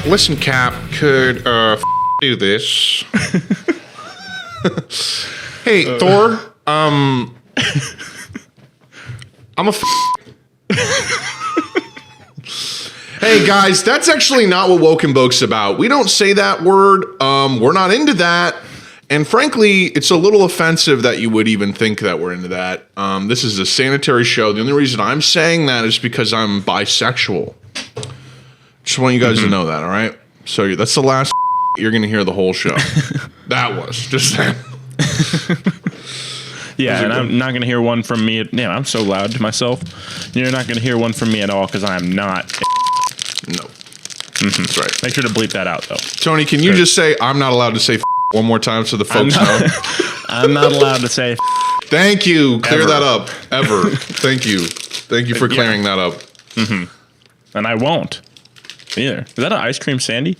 listen, Cap, could do this? Hey, Thor. I'm a. Hey guys, that's actually not what Woke and Boke's about. We don't say that word. We're not into that. And frankly, it's a little offensive that you would even think that we're into that. This is a sanitary show. The only reason I'm saying that is because I'm bisexual. Just want you guys to know that, all right? So that's the last you're going to hear the whole show. That was just that. Yeah, and I'm not going to hear one from me. Yeah, I'm so loud to myself. You're not going to hear one from me at all because I am not. No. That's right. Make sure to bleep that out, though. Tony, can you just say, I'm not allowed to say one more time so the folks know? I'm not allowed to say Thank you. Clear ever. that up. Ever. Thank you. Thank you for clearing that up. And I won't either. Is that an ice cream sandy?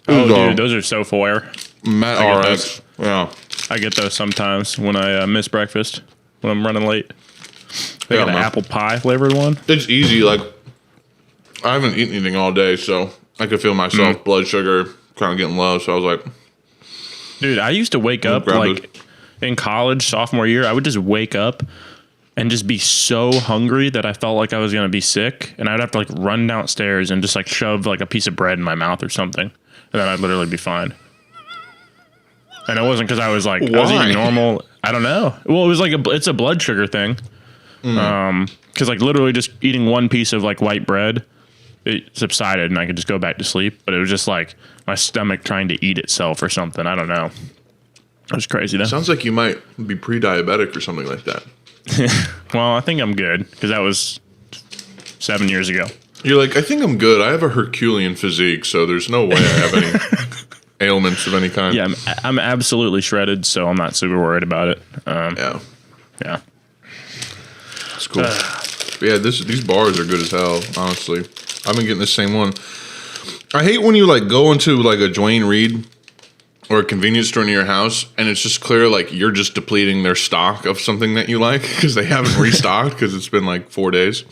Oh, dude, those are so fire. RX. Yeah. I get those sometimes when I miss breakfast, when I'm running late. They got an apple pie flavored one. It's easy. Like, I haven't eaten anything all day, so I could feel myself blood sugar kind of getting low. So I was like, dude, I used to wake up like in college, sophomore year. I would just wake up and just be so hungry that I felt like I was going to be sick. And I'd have to like run downstairs and just like shove like a piece of bread in my mouth or something. And then I'd literally be fine. And it wasn't because I was like, I was eating normal. I don't know. Well, it was like it's a blood sugar thing. Because like literally just eating one piece of like white bread, it subsided and I could just go back to sleep. But it was just like my stomach trying to eat itself or something. I don't know. It was crazy though. Sounds like you might be pre-diabetic or something like that. Well, I think I'm good because that was 7 years ago. You're like, I think I'm good. I have a Herculean physique, so there's no way I have any ailments of any kind. Yeah, I'm absolutely shredded, so I'm not super worried about it. Yeah. Yeah. It's cool. Yeah, these bars are good as hell, honestly. I've been getting the same one. I hate when you like go into like a Dwayne Reed or a convenience store near your house and it's just clear like you're just depleting their stock of something that you like because they haven't restocked because it's been like 4 days.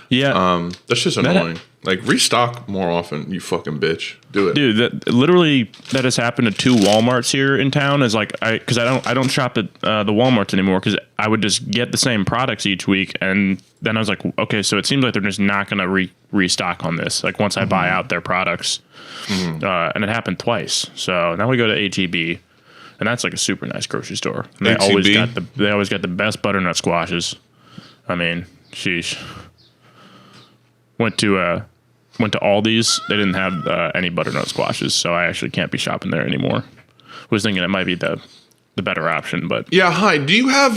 Yeah. That's just annoying. Like, restock more often, you fucking bitch. Do it. Dude, that has happened to 2 Walmarts here in town. Is like because I don't shop at the Walmarts anymore because I would just get the same products each week, and then I was like, okay, so it seems like they're just not gonna restock on this. Like once I buy out their products, and it happened twice. So now we go to HEB, and that's like a super nice grocery store. And they always got the best butternut squashes. I mean, sheesh. Went to Aldi's. They didn't have any butternut squashes, so I actually can't be shopping there anymore. Was thinking it might be the better option, but yeah. Hi, do you have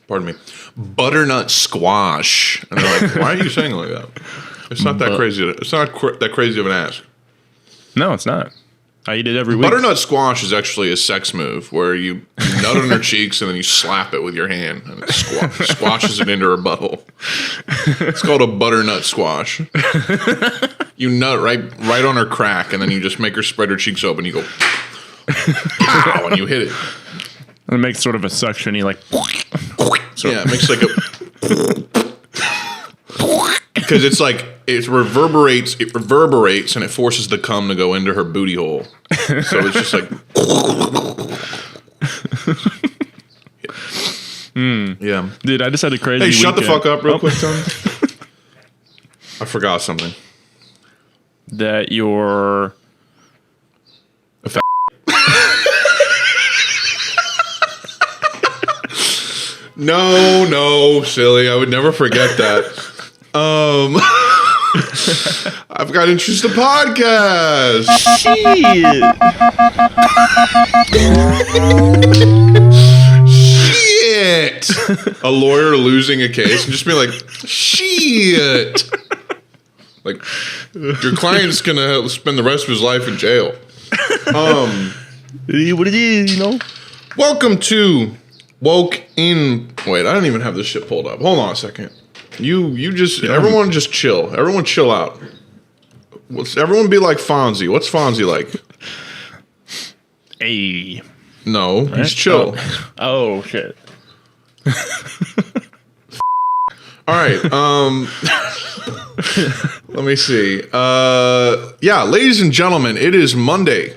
pardon me, butternut squash? And they're like, why are you saying it like that? It's not that crazy. It's not that crazy of an ask. No, it's not. I eat it every week. Butternut squash is actually a sex move where you nut on her cheeks and then you slap it with your hand and it squashes it into her butthole. It's called a butternut squash. You nut right on her crack and then you just make her spread her cheeks open. You go, pow, and you hit it. And it makes sort of a suction-y like. Yeah, it makes like a. Because it's like it reverberates and it forces the cum to go into her booty hole. So it's just like yeah. Dude, I just had a crazy Hey, shut weekend. the fuck up real quick, Tony. I forgot something. That you're a fat No, silly. I would never forget that. I've got to introduce the podcast. Shit. A lawyer losing a case and just be like, shit. Like, your client's going to spend the rest of his life in jail. What it is, you know? Welcome to Woke in... Wait, I don't even have this shit pulled up. Hold on a second. You just... Everyone just chill. Everyone chill out. Everyone be like Fonzie. What's Fonzie like? Hey. No, he's chill. Oh shit. All right. Let me see. Yeah, ladies and gentlemen, it is Monday.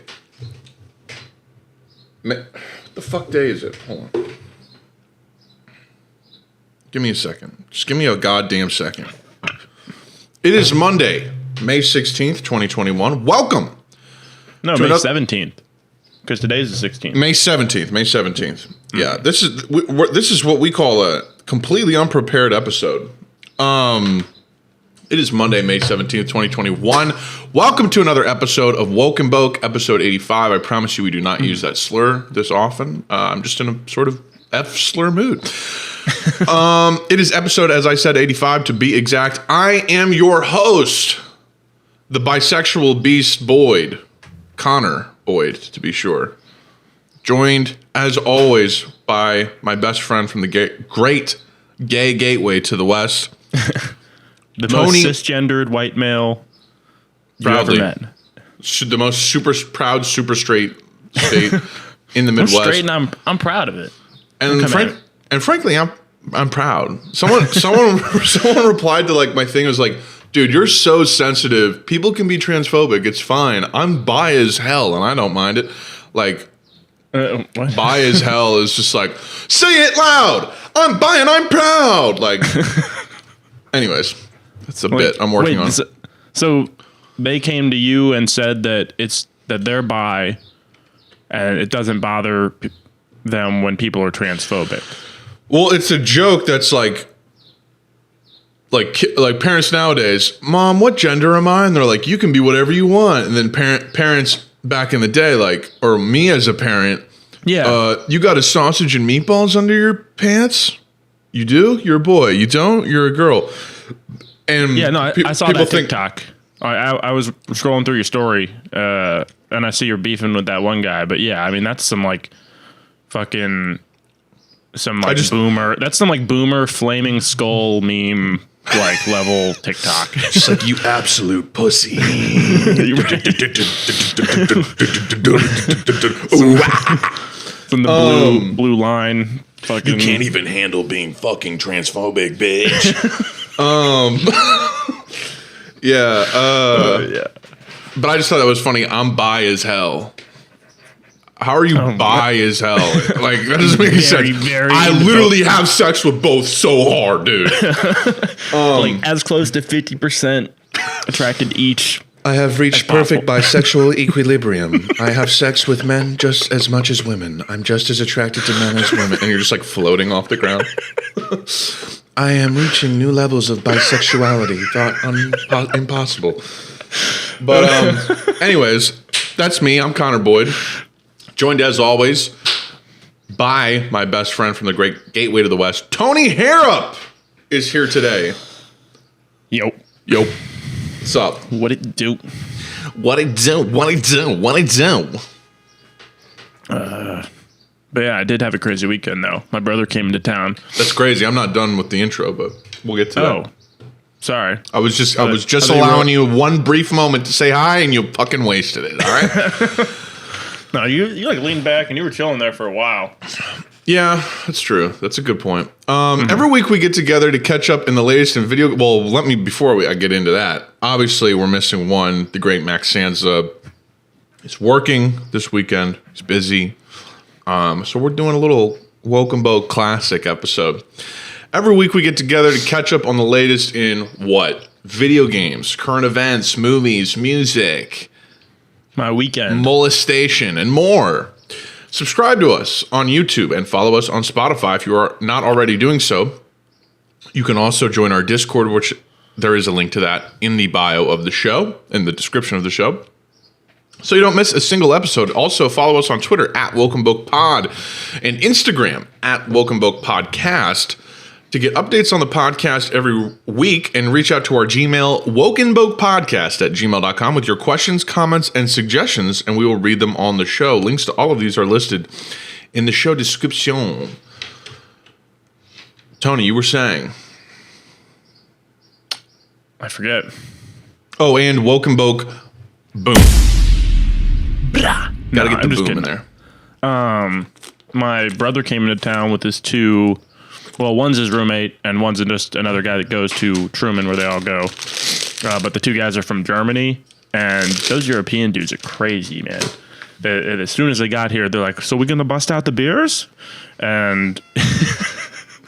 What the fuck day is it? Hold on. Give me a second. Just give me a goddamn second. It is Monday, May 16th, 2021. Welcome. No, May 17th. Because today's the 16th. May 17th. May 17th. Yeah, this is what we call a completely unprepared episode. It is Monday, May 17th, 2021. Welcome to another episode of Woke and Boke, episode 85. I promise you we do not use that slur this often. I'm just in a sort of F-slur mood. It is episode, as I said, 85 to be exact. I am your host, the bisexual beast Boyd. Connor Boyd, to be sure. Joined, as always, by my best friend from the great gay gateway to the west. The Tony, most cisgendered white male you've ever met. The most super proud, super straight state in the Midwest. I'm straight and I'm proud of it. And frankly, I'm proud. Someone replied to like my thing. Was like, dude, you're so sensitive. People can be transphobic. It's fine. I'm bi as hell, and I don't mind it. Like, bi as hell is just like, say it loud. I'm bi and I'm proud. Like, anyways, that's a bit I'm working on. So they came to you and said that they're bi, and it doesn't bother them when people are transphobic. Well, it's a joke that's like parents nowadays, Mom, what gender am I? And they're like, you can be whatever you want. And then parents back in the day, like, or me as a parent, you got a sausage and meatballs under your pants? You do? You're a boy. You don't? You're a girl. And yeah, no, I saw that TikTok. I was scrolling through your story, and I see you're beefing with that one guy. But yeah, I mean, that's some like fucking boomer. That's some like boomer flaming skull meme like level TikTok. Just like, you absolute pussy. From the blue line. Fucking, you can't even handle being fucking transphobic, bitch. Yeah. But I just thought that was funny. I'm bi as hell. How are you bi as hell? Like, that doesn't make any sense. I literally have sex with both so hard, dude. Like, as close to 50% attracted each. I have reached perfect bisexual equilibrium. I have sex with men just as much as women. I'm just as attracted to men as women. And you're just like floating off the ground. I am reaching new levels of bisexuality. Thought impossible. But anyways, that's me. I'm Connor Boyd. Joined as always by my best friend from the great gateway to the west, Tony Harrop, is here today. Yo. What's up? What it do? What it do? But yeah, I did have a crazy weekend though. My brother came into town. That's crazy. I'm not done with the intro, but we'll get to that. Oh, sorry. I was just allowing you one brief moment to say hi, and you fucking wasted it. All right. No, you like leaned back and you were chilling there for a while. Yeah, that's true. That's a good point. Every week we get together to catch up in the latest in video. Well, before I get into that, obviously we're missing one. The great Max Sansa is working this weekend. He's busy. So we're doing a little Woke and Boke classic episode. Every week we get together to catch up on the latest in what? Video games, current events, movies, music, my weekend, molestation, and more. Subscribe to us on YouTube and follow us on Spotify if you are not already doing so. You can also join our Discord, which there is a link to that in the bio of the show, in the description of the show, so you don't miss a single episode. Also, follow us on Twitter at WokenBokePod and Instagram at WokenBokePodcast to get updates on the podcast every week, and reach out to our Gmail, wokenbokepodcast@gmail.com, with your questions, comments, and suggestions, and we will read them on the show. Links to all of these are listed in the show description. Tony, you were saying? I forget. Oh, and Woke and Boke, boom. Blah. Gotta get the boom in there. My brother came into town with his two Well, one's his roommate, and one's just another guy that goes to Truman, where they all go. But the two guys are from Germany, and those European dudes are crazy, man. As soon as they got here, they're like, "So we're gonna bust out the beers?" And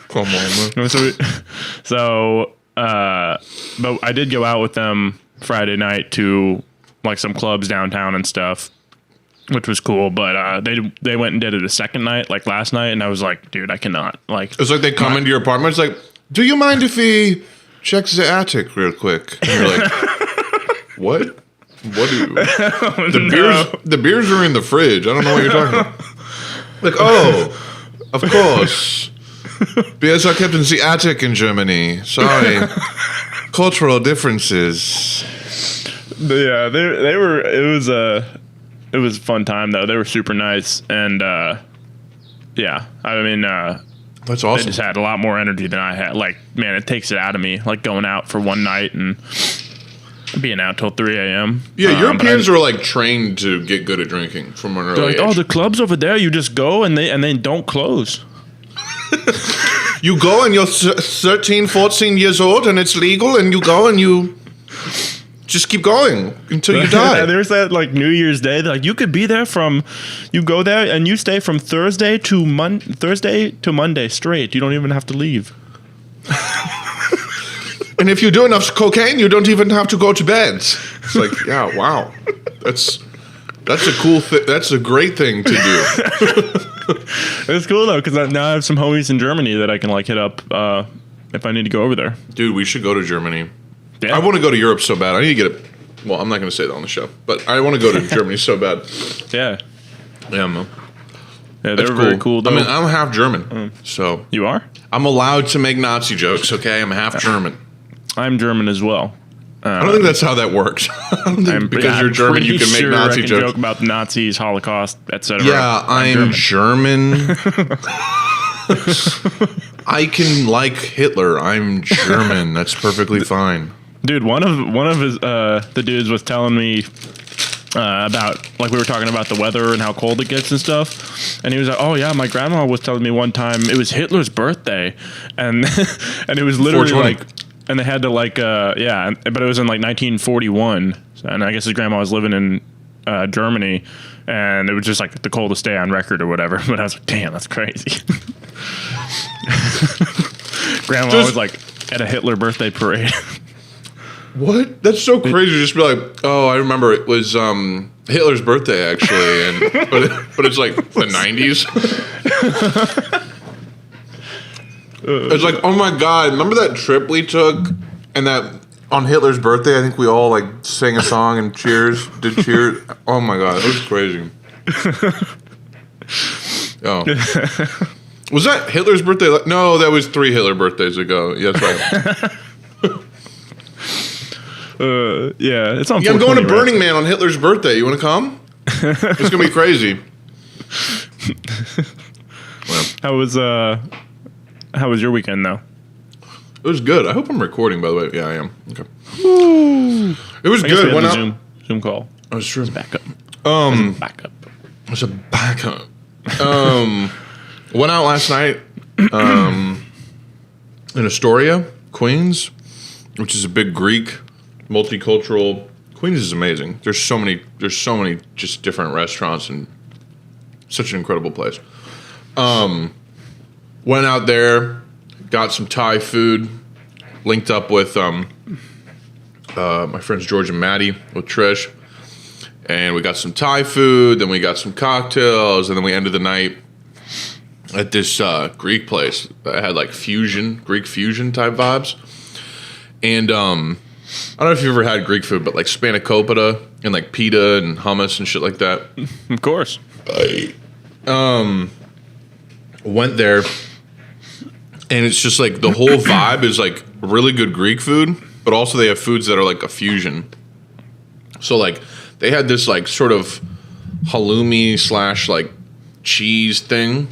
Come on, man. but I did go out with them Friday night to like some clubs downtown and stuff, which was cool. But they went and did it a second night, like last night, and I was like, dude, I cannot. Like, It's like they come into your apartment. It's like, do you mind if he checks the attic real quick? And you're like, what? What do you? The beers are in the fridge. I don't know what you're talking about. Like, oh, of course. Beers are kept in the attic in Germany. Sorry. Cultural differences. Yeah, they were. It was a fun time though. They were super nice, and yeah, I mean, That's they awesome. just had a lot more energy than I had. Like, man, it takes it out of me. Like going out for one night and being out till 3 a.m. Yeah, Europeans are like trained to get good at drinking from an early like, age. oh, the clubs over there, you just go and they don't close. You go and you're 13, 14 years old and it's legal and you go and you just keep going until you die. There's that like New Year's Day. Like you could be there you go there and you stay from Thursday to Monday straight. You don't even have to leave. And if you do enough cocaine, you don't even have to go to bed. It's like, yeah, wow. That's a cool thing. That's a great thing to do. It's cool though, because now I have some homies in Germany that I can like hit up if I need to go over there. Dude, we should go to Germany. Yeah. I want to go to Europe so bad. I need to get a... Well, I'm not going to say that on the show, but I want to go to Germany so bad. Yeah. Yeah, man. Yeah, That's they're very cool though. I mean, I'm half German, so... You are? I'm allowed to make Nazi jokes, okay? I'm half German. I'm German as well. I don't think that's how that works. I don't think because you're German, you can make Nazi I can jokes. joke about the Nazis, Holocaust, etc. Yeah, I'm German. I can like Hitler. I'm German. That's perfectly fine. Dude, one of his the dudes was telling me about, like, we were talking about the weather and how cold it gets and stuff, and he was like, "Oh yeah, my grandma was telling me one time it was Hitler's birthday, and and it was literally 420. like." And they had to like, but it was in like 1941, and I guess his grandma was living in Germany, and it was just like the coldest day on record or whatever. But I was like, damn, that's crazy. Grandma was like at a Hitler birthday parade. What? That's so crazy. Just be like, oh, I remember it was Hitler's birthday actually, and but it's like the 90s. It's like, oh my god, remember that trip we took and that on Hitler's birthday, I think we all like sang a song and did cheers. Oh my god, it was crazy. Oh. Was that Hitler's birthday? No, that was 3 Hitler birthdays ago. Yes, right. Yeah, it's on. Yeah, I'm going to Burning Man on Hitler's birthday. You want to come? It's going to be crazy. Well. How was your weekend, though? It was good. I hope I'm recording, by the way. Yeah, I am. Okay. It was good. We Went had out. the Zoom call. Oh, it's true. Backup. Backup. It's a backup. Went out last night in Astoria, Queens, which is a big Greek, multicultural. Queens is amazing. There's so many just different restaurants and such an incredible place. Went out there, got some Thai food, linked up with my friends George and Maddie with Trish, and we got some Thai food, then we got some cocktails, and then we ended the night at this Greek place that had like Greek fusion type vibes. And I don't know if you've ever had Greek food, but like spanakopita and like pita and hummus and shit like that. Of course. Went there, and it's just like the whole vibe is like really good Greek food, but also they have foods that are like a fusion. So like they had this like sort of halloumi / like cheese thing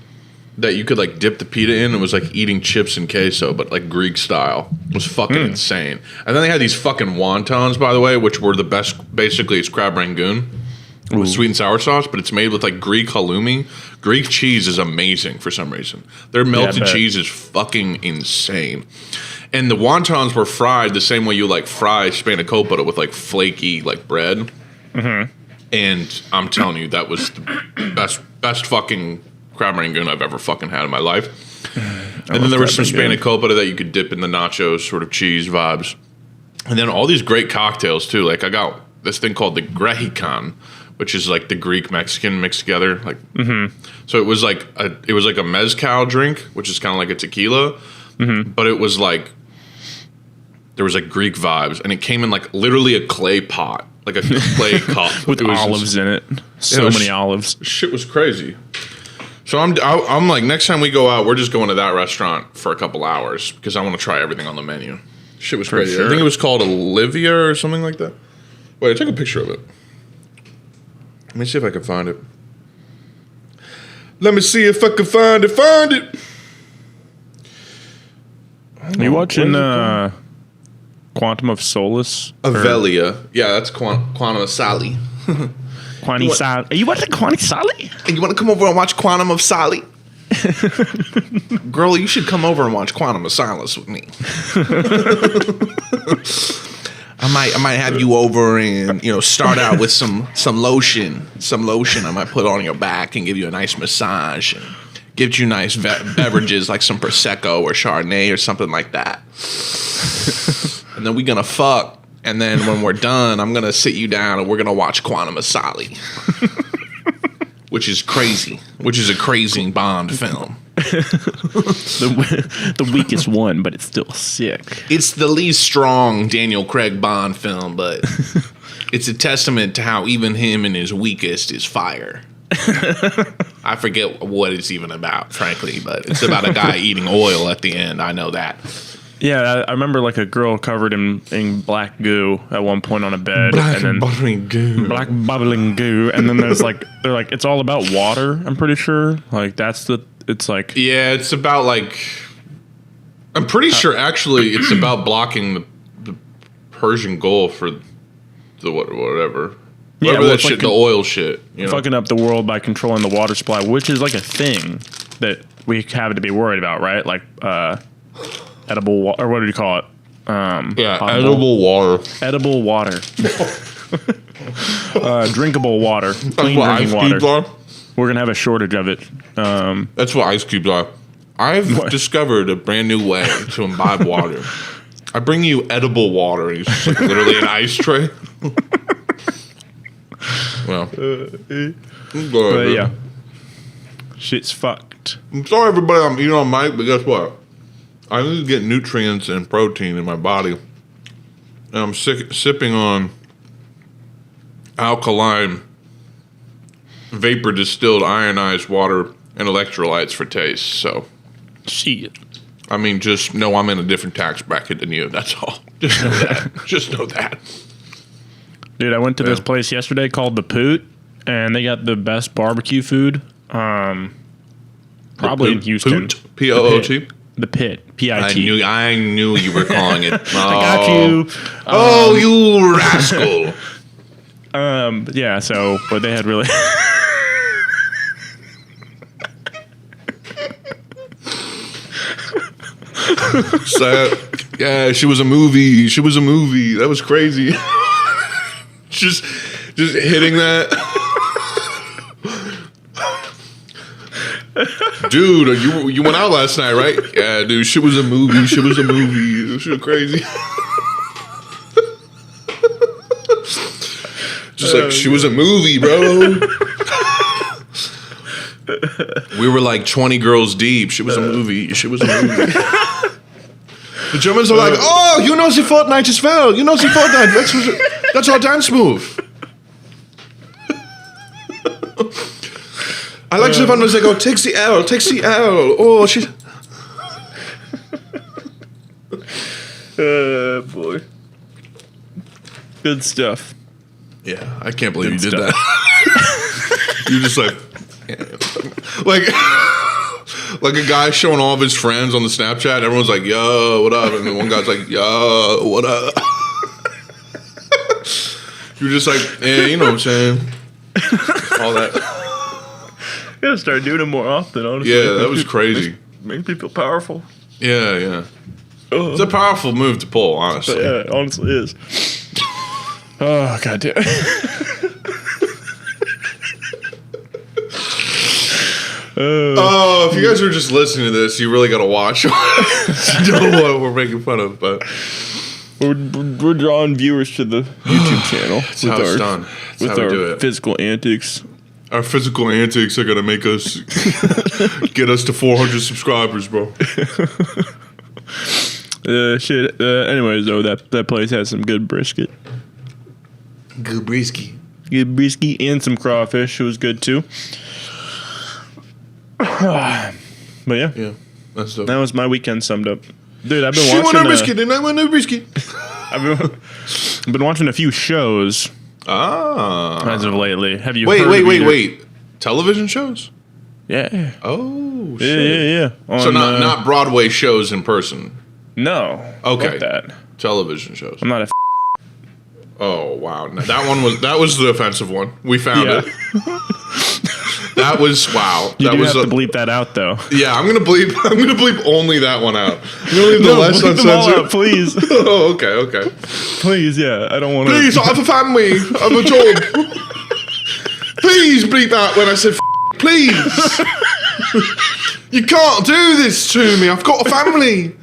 that you could like dip the pita in. It was like eating chips and queso, but like Greek style. It was fucking insane. And then they had these fucking wontons, by the way, which were the best. Basically, it's crab rangoon. with sweet and sour sauce, but it's made with like Greek halloumi. Greek cheese is amazing for some reason. Their melted cheese is fucking insane. And the wontons were fried the same way you like fry spanakopita with like flaky like bread. Mm-hmm. And I'm telling you, that was the best fucking crab rangoon I've ever fucking had in my life. And then there was some spanakopita that you could dip in the nachos, sort of cheese vibes. And then all these great cocktails too. Like I got this thing called the Grehikan, which is like the Greek Mexican mixed together. Like, so it was like a mezcal drink, which is kind of like a tequila, but it was like there was like Greek vibes, and it came in like literally a clay pot, like a clay cup with olives in it. So many olives. Shit was crazy. So I'm like, next time we go out, we're just going to that restaurant for a couple hours because I want to try everything on the menu. Shit was crazy. Sure. I think it was called Olivia or something like that. Wait, I took a picture of it. Let me see if I can find it. Let me see if I can find it. Find it. Are you watching Quantum of Solace? Avelia. Yeah, that's Quantum of Sally. Quantum Sally. Are you watching Quantum Sally? You want to come over and watch Quantum of Sally? Girl, you should come over and watch Quantum of Solace with me. I might have you over and start out with some lotion. Some lotion I might put on your back and give you a nice massage and give you nice beverages like some Prosecco or Chardonnay or something like that. And then we're gonna fuck. And then when we're done, I'm gonna sit you down and we're gonna watch Quantum of Sally. Which is crazy. Which is a crazy Bond film. the weakest one, but it's still sick. It's the least strong Daniel Craig Bond film, but it's a testament to how even him in his weakest is fire. I forget what it's even about, frankly, but it's about a guy eating oil at the end. I know that. Yeah, I remember like a girl covered in black goo at one point on a bed. Black bubbling goo. Black bubbling goo. And then they're like, it's all about water, I'm pretty sure. Like, it's like... Yeah, it's about like... I'm pretty sure, actually, it's about blocking the Persian Gulf or the whatever. Yeah, whatever that shit, the oil shit. Fucking up the world by controlling the water supply, which is like a thing that we have to be worried about, right? Like, edible water, or what do you call it? Edible water. Edible water. Drinkable water. Clean drinking water. We're going to have a shortage of it. That's what ice cubes are. I've discovered a brand new way to imbibe water. I bring you edible water. It's just like literally an ice tray. Well. But yeah. Shit's fucked. I'm sorry, everybody. I'm eating on mic, but guess what? I need to get nutrients and protein in my body. And I'm sipping on alkaline, vapor distilled ionized water and electrolytes for taste. So, shit. I mean, just know I'm in a different tax bracket than you. That's all. Just know that. Just know that. Dude, I went to this place yesterday called The Poot, and they got the best barbecue food. Probably in Houston. Poot? P-O-O-T? The Pit. P-I-T. I knew you were calling it. I got you. You rascal. Yeah, so, but they had really... Yeah, she was a movie. That was crazy. just hitting that. Dude, you went out last night, right? Yeah, dude, she was a movie. She was crazy. Just like, she was a movie, bro. We were like 20 girls deep. She was a movie. The Germans are like, oh, you know the Fortnite as well. You know the Fortnite. That's our dance move. I like the one where they go, take the L. Oh, shit. Boy. Good stuff. Yeah, I can't believe you did that. You just like a guy showing all of his friends on the Snapchat. Everyone's like, yo, what up? And then one guy's like, yo, what up? You're just like, yeah, you know what I'm saying. all that. Gotta start doing it more often, honestly. Yeah, that was crazy. Makes me feel powerful. Yeah. It's a powerful move to pull, honestly. But yeah, it honestly is. Oh, god damn. Oh, if you guys are just listening to this, you really got to watch to know what we're making fun of. But we're drawing viewers to the YouTube channel. that's how it's done. That's with how we our do it. physical antics. Our physical antics are going to make us get us to 400 subscribers, bro. Shit. Anyways, though, that place has some good brisket. Good brisky. Good brisket and some crawfish. It was good, too. But yeah. Yeah, that's dope. That was my weekend summed up. Dude, I've been She watching... want a biscuit and I want a biscuit. I've been watching a few shows as of lately. Have you heard of either? Wait. Television shows? Yeah. Oh, shit. Yeah. So On, not Broadway shows in person. No. Okay. Fuck that. Television shows. I'm not a Oh, wow. No, that was the offensive one. We found it. That was wow. You that do was have to bleep that out, though. Yeah, I'm gonna bleep only that one out. I'm gonna leave the less bleep them all uncensored. out, please. Oh, okay. Please, yeah. I don't want to. Please, I have a family. I have a job. Please bleep out when I said please. You can't do this to me. I've got a family.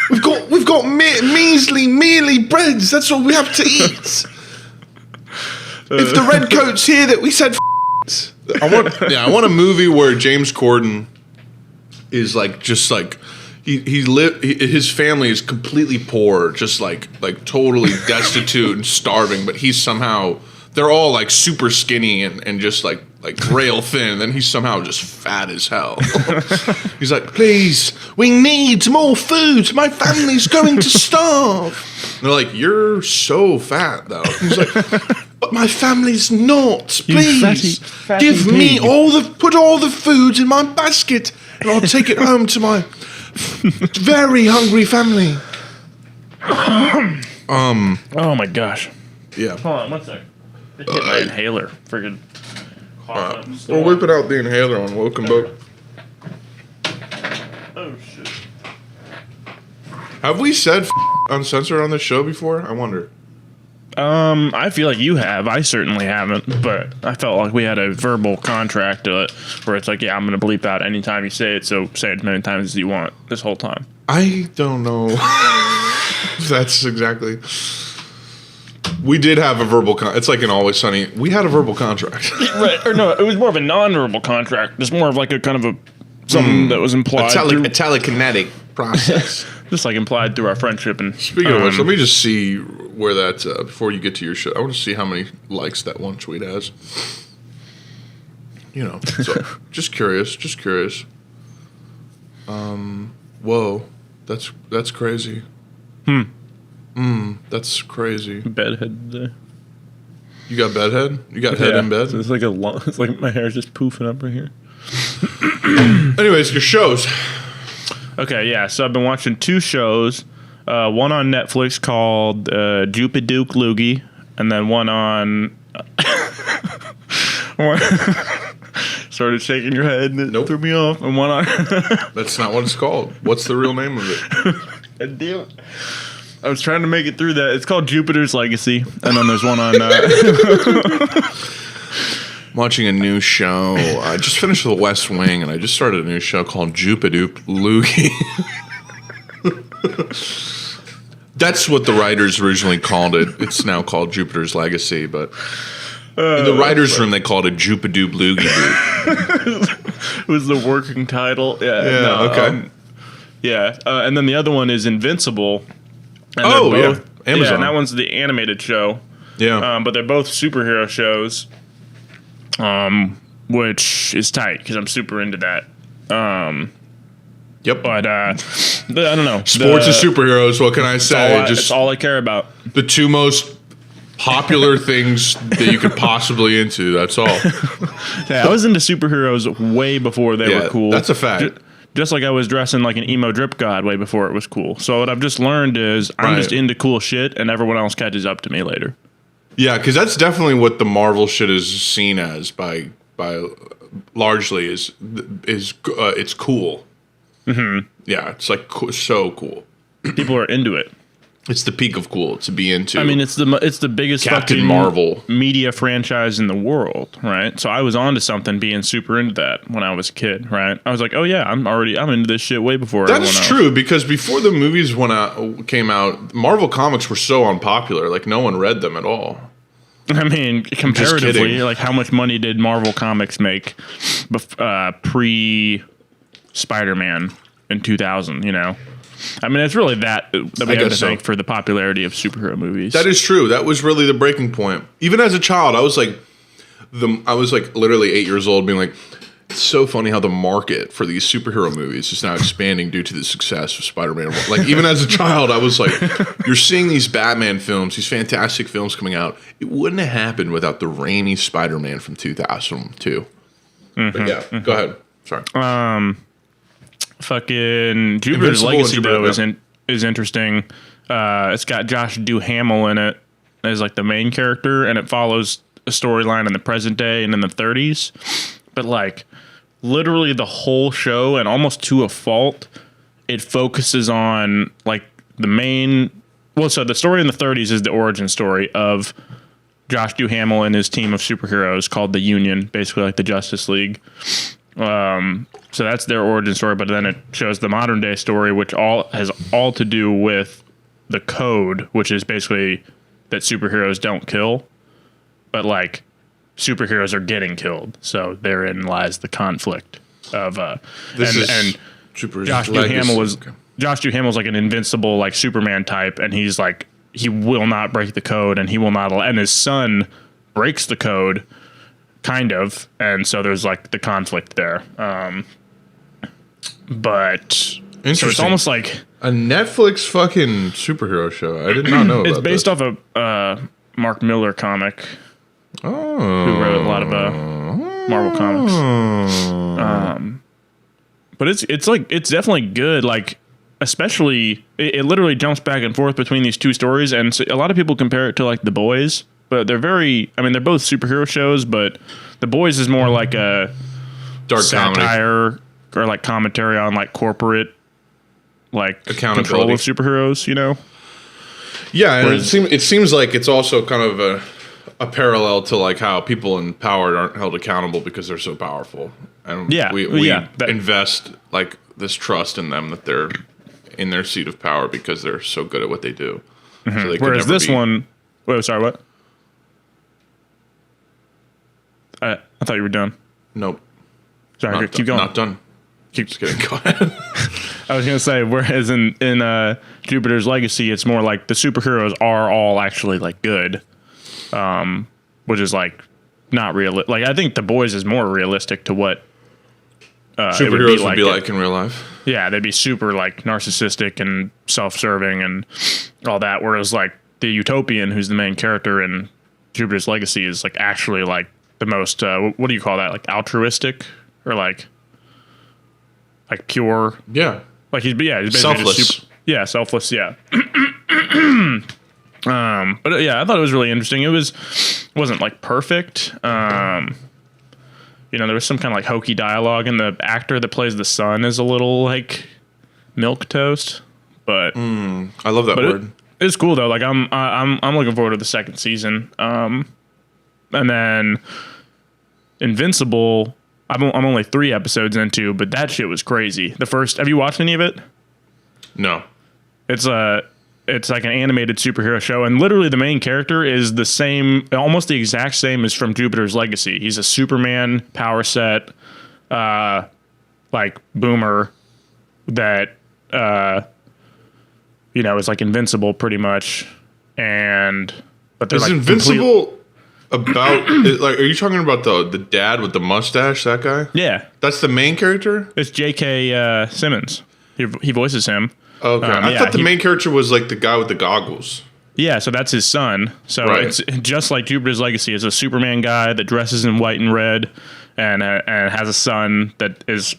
We've got measly breads. That's all we have to eat. If the red coats hear that we said I want a movie where James Corden is his family is completely poor, just like totally destitute and starving, but they're all like super skinny and just like rail thin, and then he's somehow just fat as hell. He's like, please, we need more food. My family's going to starve. And they're like, you're so fat though. He's like, but my family's not. Please, fatty give me put all the food in my basket, and I'll take it home to my very hungry family. Oh my gosh. Yeah. Hold on, one sec. Just hit my inhaler. Friggin' We're whipping out the inhaler on Welcome Boke. Oh shit. Have we said uncensored on this show before? I wonder. I feel like you have. I certainly haven't, but I felt like we had a verbal contract to it where it's like, yeah, I'm going to bleep out anytime you say it, so say it as many times as you want this whole time. I don't know. That's exactly. We did have a verbal it's like in Always Sunny. We had a verbal contract. Right. Or no, it was more of a non-verbal contract. Just more of like a kind of a something that was implied. A telekinetic process. Just like implied through our friendship. And Speaking of which, let me just see where that, before you get to your show, I want to see how many likes that one tweet has. You know, so just curious. Whoa, that's crazy. That's crazy. bedhead day. You got bedhead? You got head in bed? So it's like it's like my hair's just poofing up right here. Anyways, your shows. Okay, yeah. So I've been watching two shows. One on Netflix called Jupaduke Loogie, and then one on. Started shaking your head and it threw me off. And one on. That's not what it's called. What's the real name of it? God damn it. I was trying to make it through that. It's called Jupiter's Legacy, and then there's one on. Watching a new show. I just finished The West Wing, and I just started a new show called Jupaduke Loogie. That's what the writers originally called it. It's now called Jupiter's Legacy, but in the writers' room they called it Jupaduke Loogie. It was the working title. Yeah. Okay. And then the other one is Invincible. And Amazon. Yeah, and that one's the animated show. Yeah. But they're both superhero shows. Which is tight because I'm super into that. Yep. But I don't know. Sports and superheroes. What can I say? It's all I care about. The two most popular things that you could possibly into. That's all. Yeah, I was into superheroes way before they were cool. That's a fact. Just like I was dressing like an emo drip god way before it was cool. So what I've just learned is I'm just into cool shit, and everyone else catches up to me later. Yeah, because that's definitely what the Marvel shit is seen as by largely is it's cool. Mm-hmm. Yeah, it's like so cool. People are into it. It's the peak of cool to be into. I mean, it's the biggest Captain fucking Marvel media franchise in the world, right? So I was onto something being super into that when I was a kid, right? I was like, oh yeah, I'm into this shit way before that everyone is else. true, because before the movies came out, Marvel comics were so unpopular. Like no one read them at all. I mean, comparatively, kidding. like how much money did Marvel Comics make pre Spider-Man in 2000? You know, I mean, it's really that we have to thank for the popularity of superhero movies. That is true. That was really the breaking point. Even as a child, I was like literally 8 years old, being like, it's so funny how the market for these superhero movies is now expanding due to the success of Spider-Man. Like, even as a child, I was like, you're seeing these Batman films, these fantastic films coming out. It wouldn't have happened without the rainy Spider-Man from 2002. Mm-hmm, but yeah, go ahead. Sorry. Fucking Jupiter's Legacy, though, is interesting. It's got Josh Duhamel in it as, like, the main character, and it follows a storyline in the present day and in the 30s. But, like, literally the whole show, and almost to a fault, it focuses on, like, the main... Well, so the story in the 30s is the origin story of Josh Duhamel and his team of superheroes called the Union, basically like the Justice League. So that's their origin story, but then it shows the modern day story, which has all to do with the code, which is basically that superheroes don't kill, but like superheroes are getting killed. So therein lies the conflict of Josh Duhamel was Josh Duhamel's like an invincible like Superman type, and he's like he will not break the code, and he will not. And his son breaks the code, kind of, and so there's like the conflict there. But so it's almost like a Netflix fucking superhero show. I did not know. It's based off a Mark Miller comic. Oh, who wrote a lot of Marvel comics. But it's definitely good. Like, especially it literally jumps back and forth between these two stories, and so a lot of people compare it to like The Boys, but they're both superhero shows, but The Boys is more like a dark satire comedy or like commentary on like corporate like control of superheroes, you know? Yeah, and it seems like it's also kind of a parallel to like how people in power aren't held accountable because they're so powerful. And we invest like this trust in them that they're in their seat of power because they're so good at what they do. Mm-hmm. So they whereas this one, wait, sorry, what? I thought you were done. Nope. Sorry, keep going. Not done. Just kidding. Go ahead. I was gonna say, whereas in Jupiter's Legacy, it's more like the superheroes are all actually like good, which is like not real. Like I think The Boys is more realistic to what superheroes would be like in real life. Yeah, they'd be super like narcissistic and self-serving and all that. Whereas like the Utopian, who's the main character in Jupiter's Legacy, is like actually like the most what do you call that? Like altruistic or like pure. Yeah. Like he's basically selfless. Just selfless. Yeah. But yeah, I thought it was really interesting. Wasn't like perfect. There was some kind of like hokey dialogue, and the actor that plays the son is a little like milk toast. But I love that word. It's cool though. Like I'm looking forward to the second season. And then Invincible. I'm only 3 episodes into, but that shit was crazy. Have you watched any of it? No. It's like an animated superhero show, and literally the main character is the same, almost the exact same as from Jupiter's Legacy. He's a Superman power set, like boomer that, is like invincible pretty much. But they're is like Invincible about like? Are you talking about the dad with the mustache? That guy? Yeah, that's the main character. It's J.K. Simmons. He voices him. Okay, I thought the main character was like the guy with the goggles. Yeah, so that's his son. So It's just like Jupiter's Legacy. It's a Superman guy that dresses in white and red, and has a son that is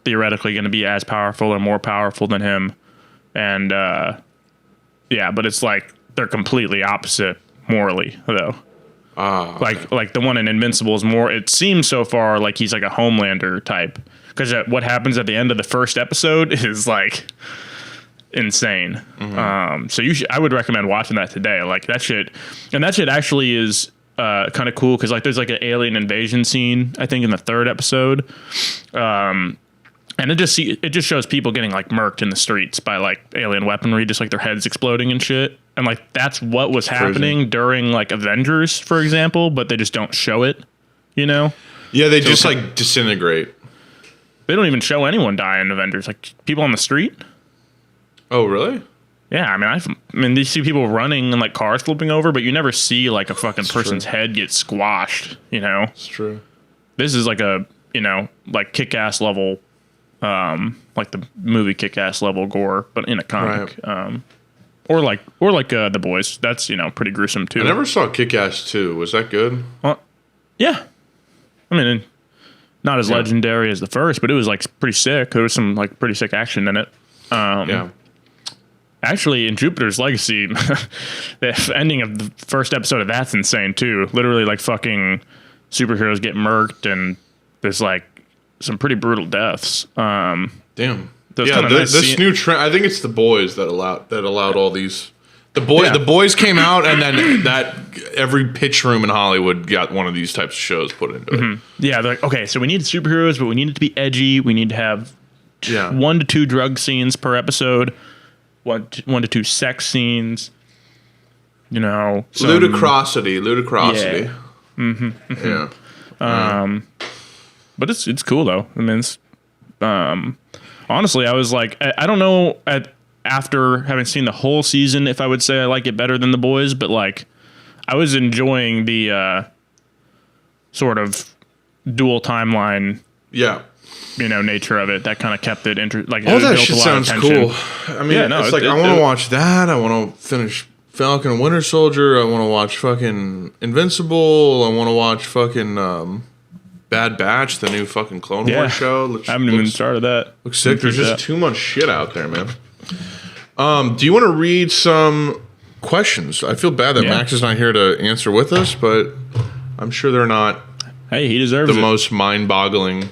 theoretically going to be as powerful or more powerful than him. And but it's like they're completely opposite morally though. Like the one in Invincible is more. It seems so far like he's like a Homelander type, because what happens at the end of the first episode is like insane. So I would recommend watching that today. Like that shit, and that shit actually is kind of cool because like there's like an alien invasion scene I think in the third episode, and it just shows people getting like murked in the streets by like alien weaponry, just like their heads exploding and shit. And like that's what was happening during like Avengers, for example, but they just don't show it, you know? Yeah, they just like disintegrate. They don't even show anyone die in Avengers, like people on the street. Oh, really? Yeah, I mean, you see people running and like cars flipping over, but you never see like a fucking person's head get squashed, you know? It's true. This is like a, you know, like Kick-Ass level, like the movie Kick-Ass level gore, but in a comic. Right. Or like The Boys. That's, you know, pretty gruesome too. I never saw Kick-Ass 2. Was that good? Yeah. I mean, not as legendary as the first, but it was like pretty sick. There was some like pretty sick action in it. Yeah. Actually, in Jupiter's Legacy, the ending of the first episode of that's insane too. Literally, like fucking superheroes get murked, and there's like some pretty brutal deaths. Damn. This new trend. I think it's The Boys that allowed all these. The Boys came out, and then that every pitch room in Hollywood got one of these types of shows put into it. Yeah, they're like, okay, so we need superheroes, but we need it to be edgy. We need to have 1 to 2 drug scenes per episode, 1 to 2 sex scenes. You know, ludicrosity. Yeah. Yeah. But it's cool though. I mean, it's, honestly, I was like, I don't know after having seen the whole season if I would say I like it better than The Boys, but like I was enjoying the sort of dual timeline. Yeah. You know, nature of it that kind of kept it like all it that built shit a lot sounds of tension. cool. I mean, it's like I want to watch that. I want to finish Falcon and Winter Soldier. I want to watch fucking Invincible. I want to watch fucking Bad Batch, the new fucking Clone Wars show. I haven't even started that. Looks sick. There's just too much shit out there, man. Do you want to read some questions? I feel bad that Max is not here to answer with us, but I'm sure they're not. Hey, he deserves the most mind-boggling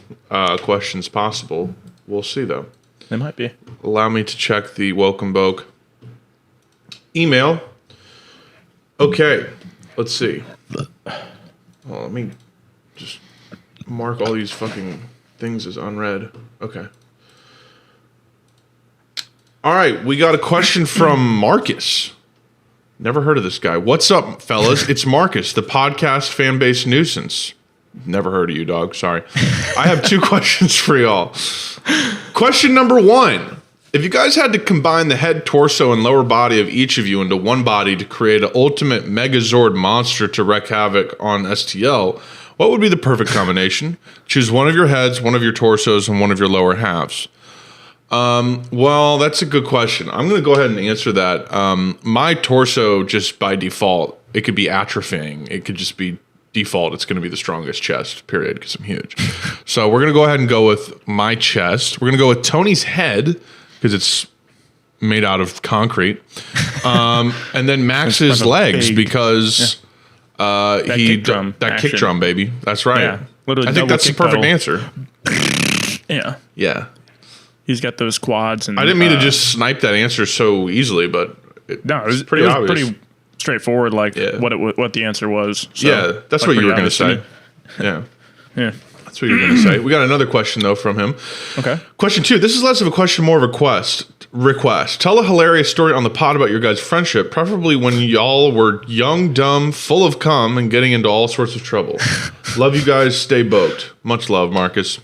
questions possible. We'll see, though. They might be. Allow me to check the Welcome Boke email. Okay, let's see. Well, let me just mark all these fucking things as unread. Okay. All right, we got a question from Marcus. Never heard of this guy. What's up, fellas? It's Marcus, the podcast fan base nuisance. Never heard of you, dog. Sorry. I have 2 questions for y'all. Question number 1. If you guys had to combine the head, torso, and lower body of each of you into one body to create an ultimate Megazord monster to wreak havoc on STL, what would be the perfect combination? Choose one of your heads, one of your torsos, and one of your lower halves. Well, that's a good question. I'm going to go ahead and answer that. My torso, just by default, it could be atrophying. It could just be default. It's going to be the strongest chest, period, because I'm huge. So we're going to go ahead and go with my chest. We're going to go with Tony's head, because it's made out of concrete. And then Max's legs, because that kick drum, baby. That's right. Yeah, I think that's the perfect answer. Yeah. Yeah. He's got those quads. And I didn't mean to just snipe that answer so easily, but it was pretty obvious. Pretty straightforward, like what the answer was. So, yeah, that's what you were going to say. Yeah. Yeah. That's what you were going to say. We got another question, though, from him. Okay. Question 2. This is less of a question, more of a request. Tell a hilarious story on the pod about your guys' friendship, preferably when y'all were young, dumb, full of cum, and getting into all sorts of trouble. Love you guys. Stay boked. Much love, Marcus.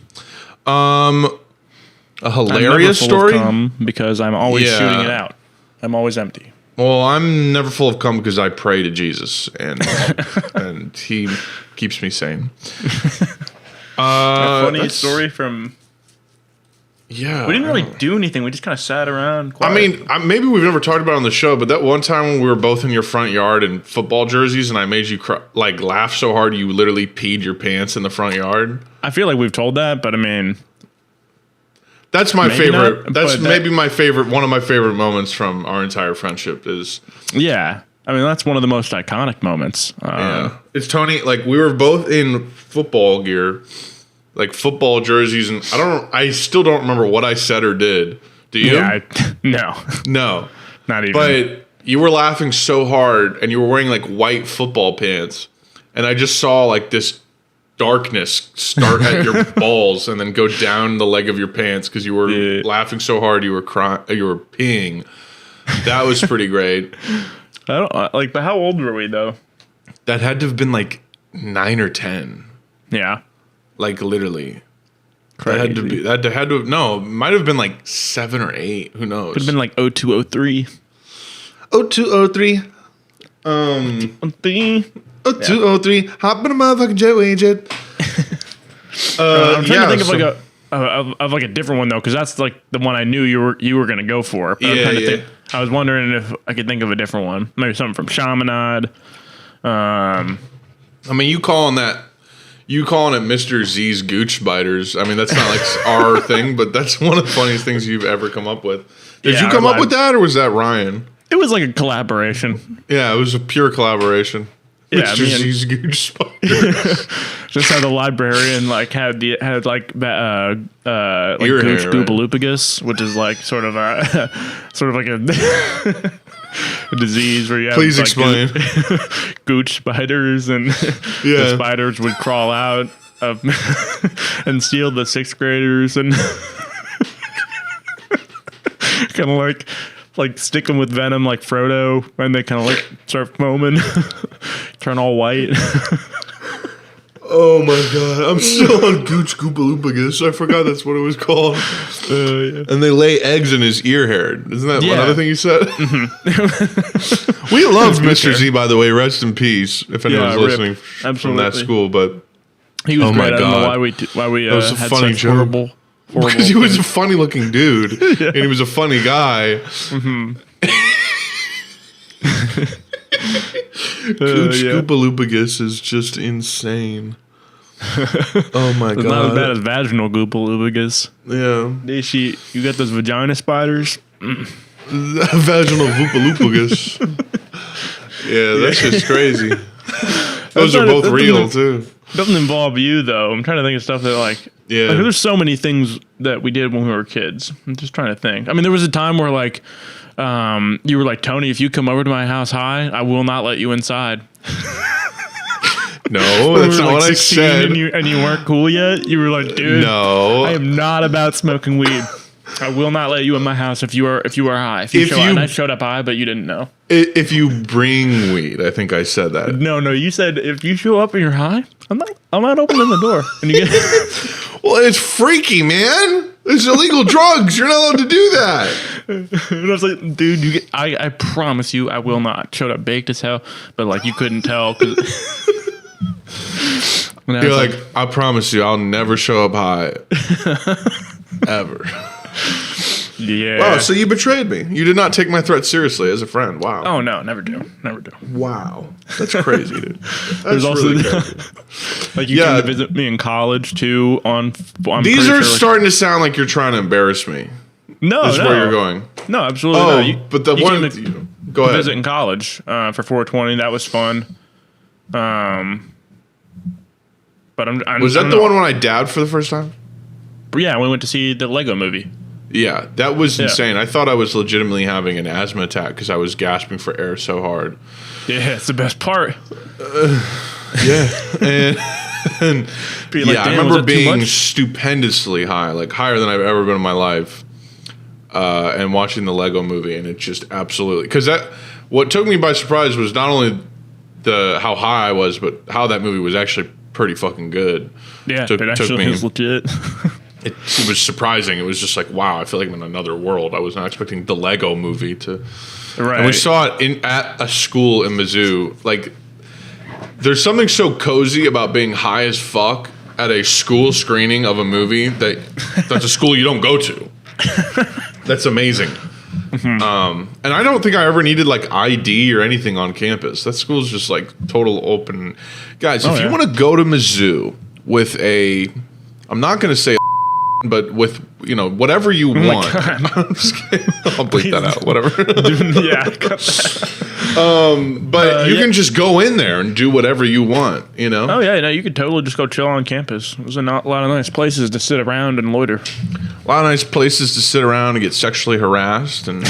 A hilarious story? Of cum because I'm always shooting it out. I'm always empty. Well, I'm never full of cum because I pray to Jesus, and he keeps me sane. A funny story from... Yeah. We didn't really do anything. We just kind of sat around quiet. I mean, maybe we've never talked about it on the show, but that one time when we were both in your front yard in football jerseys and I made you laugh so hard you literally peed your pants in the front yard. I feel like we've told that, but I mean... That's my favorite. That's maybe my favorite. One of my favorite moments from our entire friendship is. Yeah, I mean, that's one of the most iconic moments. Yeah. It's Tony, like, we were both in football gear, like football jerseys, and I still don't remember what I said or did. Do you? Yeah, no. No. Not even. But you were laughing so hard, and you were wearing, like, white football pants, and I just saw, like, this darkness start at your balls and then go down the leg of your pants because you were laughing so hard you were crying, you were peeing. That was pretty great. I don't like, but how old were we though? That had to have been like 9 or 10. Yeah, like literally. crazy. That had to be. That had to have, no. It might have been like 7 or 8. Who knows? Could have been like 0203. 0203. 0203. Hop in a motherfucking jet. I'm trying to think of like of like a different one though, because that's like the one I knew you were gonna go for. But I was wondering if I could think of a different one, maybe something from Chaminade. I mean, you calling it Mr. Z's Gooch Spiders. I mean, that's not like our thing, but that's one of the funniest things you've ever come up with. Did you come up with that, or was that Ryan? It was like a collaboration. Yeah, it was a pure collaboration. Yeah, Mr. Z's Gooch Spiders. Just how the librarian like had like Gooch Goopaloopagus, which is like sort of like a a disease where you have Please like explain. Gooch spiders, and the spiders would crawl out of and steal the 6th graders and kind of like stick them with venom like Frodo, and they kind of like start foaming, turn all white. Oh my god, I'm still on Gooch Goopaloopagus. I forgot that's what it was called. Yeah. And they lay eggs in his ear hair. Isn't that one other thing you said? Mm-hmm. We loved Mr. Z, by the way. Rest in peace, if anyone's listening from that school. But he was great. My I don't know god, why we that was a had funny such joke. horrible Because he was a funny looking dude, and he was a funny guy. Mm-hmm. Gooch Goopaloopagus is just insane. Oh my god! Not as bad as vaginal Goopaloopagus. Yeah, you got those vagina spiders. Vaginal Goopaloopagus. Yeah, that's just crazy. Those are both real too. Doesn't involve you though. I'm trying to think of stuff that like there's so many things that we did when we were kids. I'm just trying to think. I mean, there was a time where like you were like, Tony, if you come over to my house high, I will not let you inside. No, that's not what I said. And you weren't cool yet. You were like, dude, no, I am not about smoking weed. I will not let you in my house if you are high. And I showed up high, but you didn't know. If you bring weed, I think I said that. No, you said if you show up and you're high, I'm not opening the door. And you get well, it's freaky, man. It's illegal drugs. You're not allowed to do that. And I was like, dude, I promise you, I will not. Showed up baked as hell, but like you couldn't tell. You're like, I promise you, I'll never show up high, ever. Yeah. Wow. So you betrayed me. You did not take my threat seriously as a friend. Wow. Oh no, never do. Wow. That's crazy, dude. There's also really crazy. Like you came to visit me in college too. These are starting to sound like you're trying to embarrass me. No, this is where you're going. No, absolutely not. But the one. Go ahead. Visit in college for 420. That was fun. But was that the one when I dabbed for the first time? Yeah, we went to see the Lego movie. Yeah, that was insane. I thought I was legitimately having an asthma attack because I was gasping for air so hard. Yeah, it's the best part. Yeah, and I remember being stupendously high, like higher than I've ever been in my life, and watching the Lego movie, and it just absolutely what took me by surprise was not only how high I was, but how that movie was actually pretty fucking good. Yeah, it actually was legit. It was surprising. It was just like, wow, I feel like I'm in another world. I was not expecting the Lego movie to. Right. And we saw it at a school in Mizzou. Like, there's something so cozy about being high as fuck at a school screening of a movie that's a school you don't go to. That's amazing. Mm-hmm. And I don't think I ever needed like ID or anything on campus. That school's just like total open. Guys, if you want to go to Mizzou with I'm not going to say but with whatever you want. I'm just kidding. I'll bleep that out. Whatever. Yeah, cut that. But you can just go in there and do whatever you want. Oh yeah, no, you could totally just go chill on campus. There's a lot of nice places to sit around and loiter. A lot of nice places to sit around and get sexually harassed and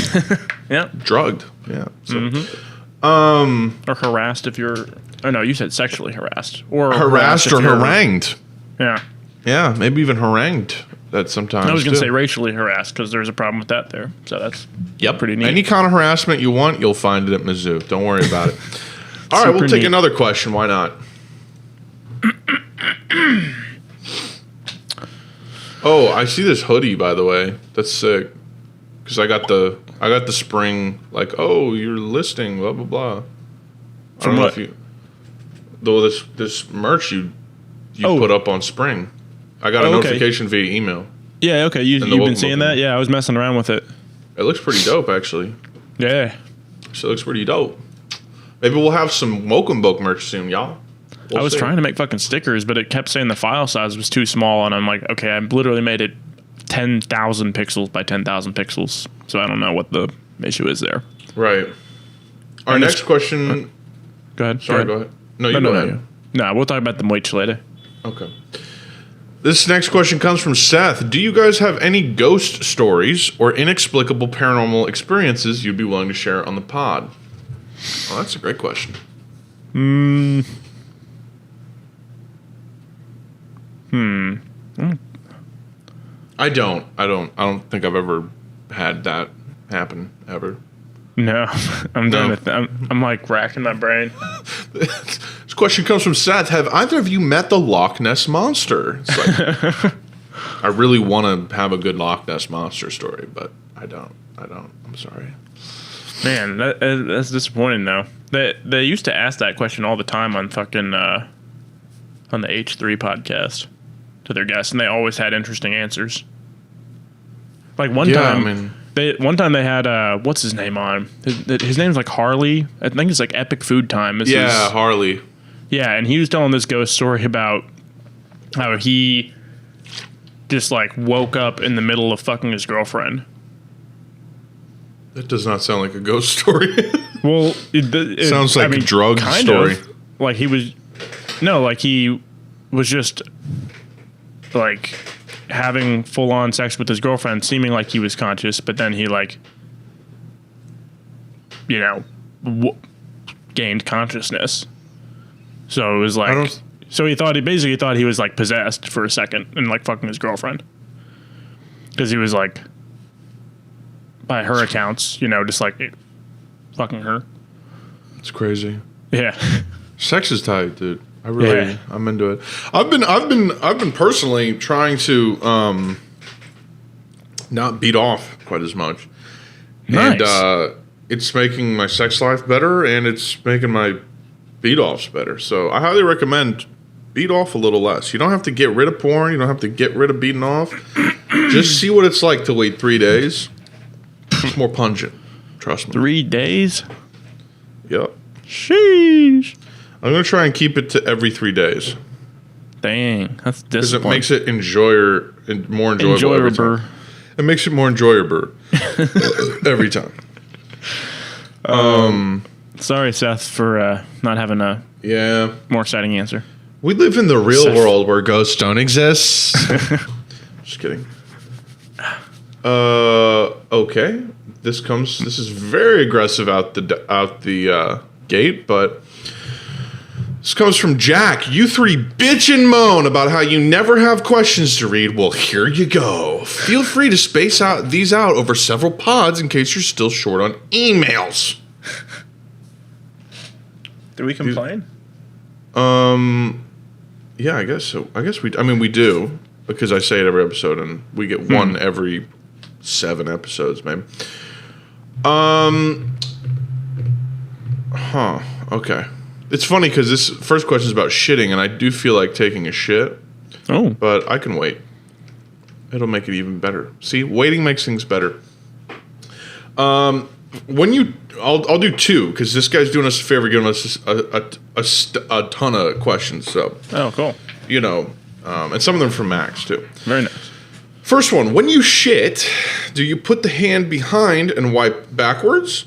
drugged. Yeah. So, or harassed if you're. Oh no, you said sexually harassed or harassed or harangued. Yeah. Yeah, maybe even harangued. That sometimes. I was going to say racially harassed because there's a problem with that there. So that's pretty neat. Any kind of harassment you want, you'll find it at Mizzou. Don't worry about it. All right, we'll take another question. Why not? Oh, I see this hoodie, by the way. That's sick. Because I got the spring, like, oh, you're listing, blah, blah, blah. I don't know if you... Though this merch you put up on spring. I got a notification via email. Yeah, okay. You've been seeing that? Yeah, I was messing around with it. It looks pretty dope, actually. Yeah. So it looks pretty dope. Maybe we'll have some Welcome Boke merch soon, y'all. I was trying to make fucking stickers, but it kept saying the file size was too small, and I'm like, okay, I literally made it 10,000 pixels by 10,000 pixels, so I don't know what the issue is there. Right. Our next question... Go ahead. Sorry, go ahead. No, you go ahead. No, we'll talk about the merch later. Okay. This next question comes from Seth. Do you guys have any ghost stories or inexplicable paranormal experiences you'd be willing to share on the pod? Oh, that's a great question. I don't think I've ever had that happen ever. No, I'm done with that. I'm like racking my brain. This question comes from Seth. Have either of you met the Loch Ness Monster? It's like, I really want to have a good Loch Ness Monster story, but I don't. I'm sorry. Man, that's disappointing though. They used to ask that question all the time on fucking on the H3 podcast to their guests, and they always had interesting answers. Like one time they had what's his name on? His name's like Harley. I think it's like Epic Food Time. Harley. Yeah, and he was telling this ghost story about how he just like woke up in the middle of fucking his girlfriend. That does not sound like a ghost story. Well, it sounds like a drug story. Like he was just like having full on sex with his girlfriend, seeming like he was conscious, but then he like, gained consciousness. So it was like, so he basically thought he was like possessed for a second and like fucking his girlfriend. Because he was like, by her accounts, just like fucking her. It's crazy. Yeah. Sex is tight, dude. I'm into it. I've been personally trying to not beat off quite as much. Nice. And it's making my sex life better, and it's making my beat offs better. So I highly recommend beat off a little less. You don't have to get rid of porn. You don't have to get rid of beating off. Just see what it's like to wait 3 days. It's more pungent. Trust me. 3 days? Yep. Sheesh. I'm going to try and keep it to every 3 days. Dang. That's disappointing. Because it makes it more enjoyable every time. It makes it more enjoyable every time. Sorry, Seth, for not having a more exciting answer. We live in the real world where ghosts don't exist. Just kidding. Okay. This is very aggressive out the gate, but this comes from Jack. You three bitch and moan about how you never have questions to read. Well, here you go. Feel free to space these out over several pods in case you're still short on emails. Do we complain? Yeah, I guess so. We do, because I say it every episode, and we get one every 7 episodes, maybe. Okay. It's funny because this first question is about shitting, and I do feel like taking a shit. Oh. But I can wait. It'll make it even better. See, waiting makes things better. I'll do 2 because this guy's doing us a favor, giving us a ton of questions. So. Oh, cool. And some of them from Max too. Very nice. First one, when you shit, do you put the hand behind and wipe backwards?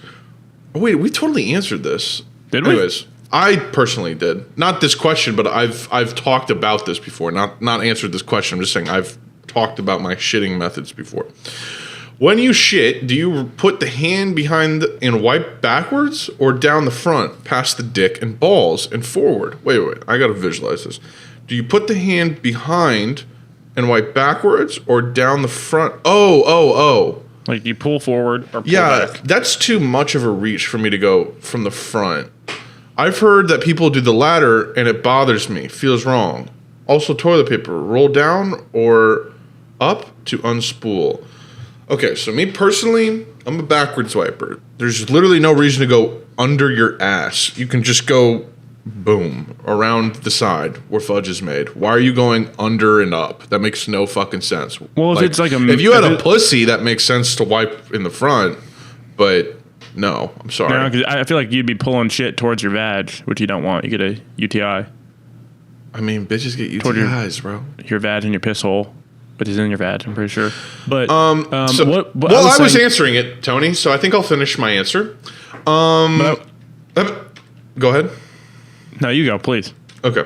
Oh, wait, we totally answered this. Did we? Anyways, I personally did. Not this question, but I've talked about this before. Not answered this question. I'm just saying I've talked about my shitting methods before. When you shit, do you put the hand behind and wipe backwards or down the front, past the dick and balls and forward? Wait, I gotta visualize this. Do you put the hand behind and wipe backwards or down the front? Oh. Like you pull forward or pull Yeah, back. that's too much of a reach for me to go from the front. I've heard that people do the latter and it bothers me, feels wrong. Also, toilet paper, roll down or up to unspool. Okay, so me personally, I'm a backwards wiper. There's literally no reason to go under your ass. You can just go, boom, around the side where fudge is made. Why are you going under and up? That makes no fucking sense. Well, if it's like if you had a pussy, that makes sense to wipe in the front, but no, I'm sorry. No, because I feel like you'd be pulling shit towards your vag, which you don't want. You get a UTI. I mean, bitches get UTIs, bro. Your vag and your piss hole, which is in your vag, I'm pretty sure. But So, I was answering it, Tony, so I think I'll finish my answer. Go ahead. No, you go, please. Okay.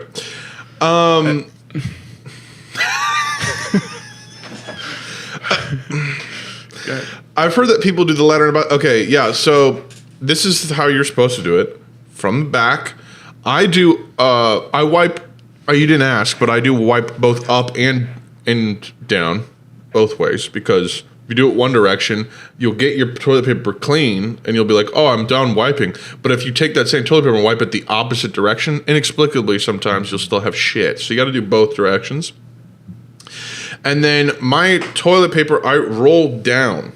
I've heard that people do the latter about. Okay, yeah. So this is how you're supposed to do it from the back. I do. I wipe. You didn't ask, but I do wipe both up and down, both ways, because if you do it one direction, you'll get your toilet paper clean, and you'll be like, "Oh, I'm done wiping." But if you take that same toilet paper and wipe it the opposite direction, inexplicably, sometimes you'll still have shit. So you got to do both directions. And then my toilet paper, I roll down.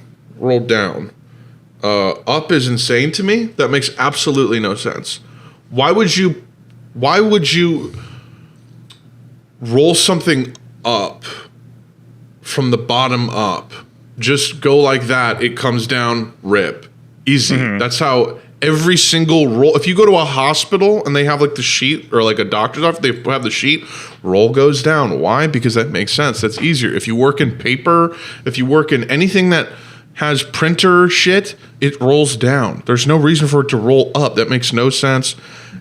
Up is insane to me. That makes absolutely no sense. Why would you roll something up from the bottom up? Just go like that. It comes down, rip. Easy. Mm-hmm. That's how every single roll. If you go to a hospital and they have like the sheet, or like a doctor's office, they have the sheet, roll goes down. Why? Because that makes sense. That's easier. If you work in paper, if you work in anything that has printer shit, it rolls down. There's no reason for it to roll up. That makes no sense.